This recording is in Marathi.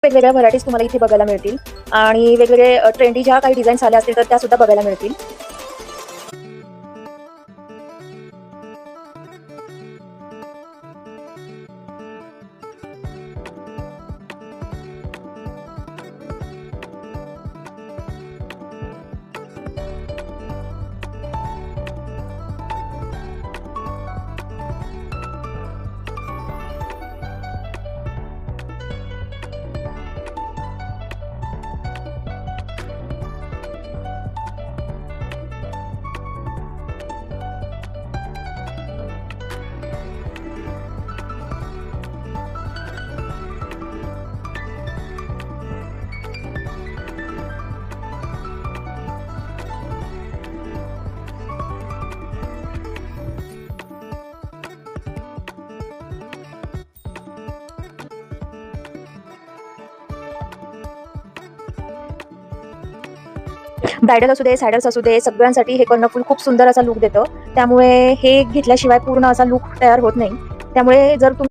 वेगवेगळ्या व्हरायटीज तुम्हाला इथे बघायला मिळतील आणि वेगवेगळे ट्रेंडी ज्या काही डिझाईन्स आल्या असतील तर त्या सुद्धा बघायला मिळतील. ब्रायडल असू दे, सॅडल्स असू दे, सगळ्यांसाठी हे कर्णफूल खूप सुंदर असा लुक देतं. त्यामुळे हे घेतल्याशिवाय पूर्ण असा लुक तयार होत नाही. त्यामुळे जर तुम्ही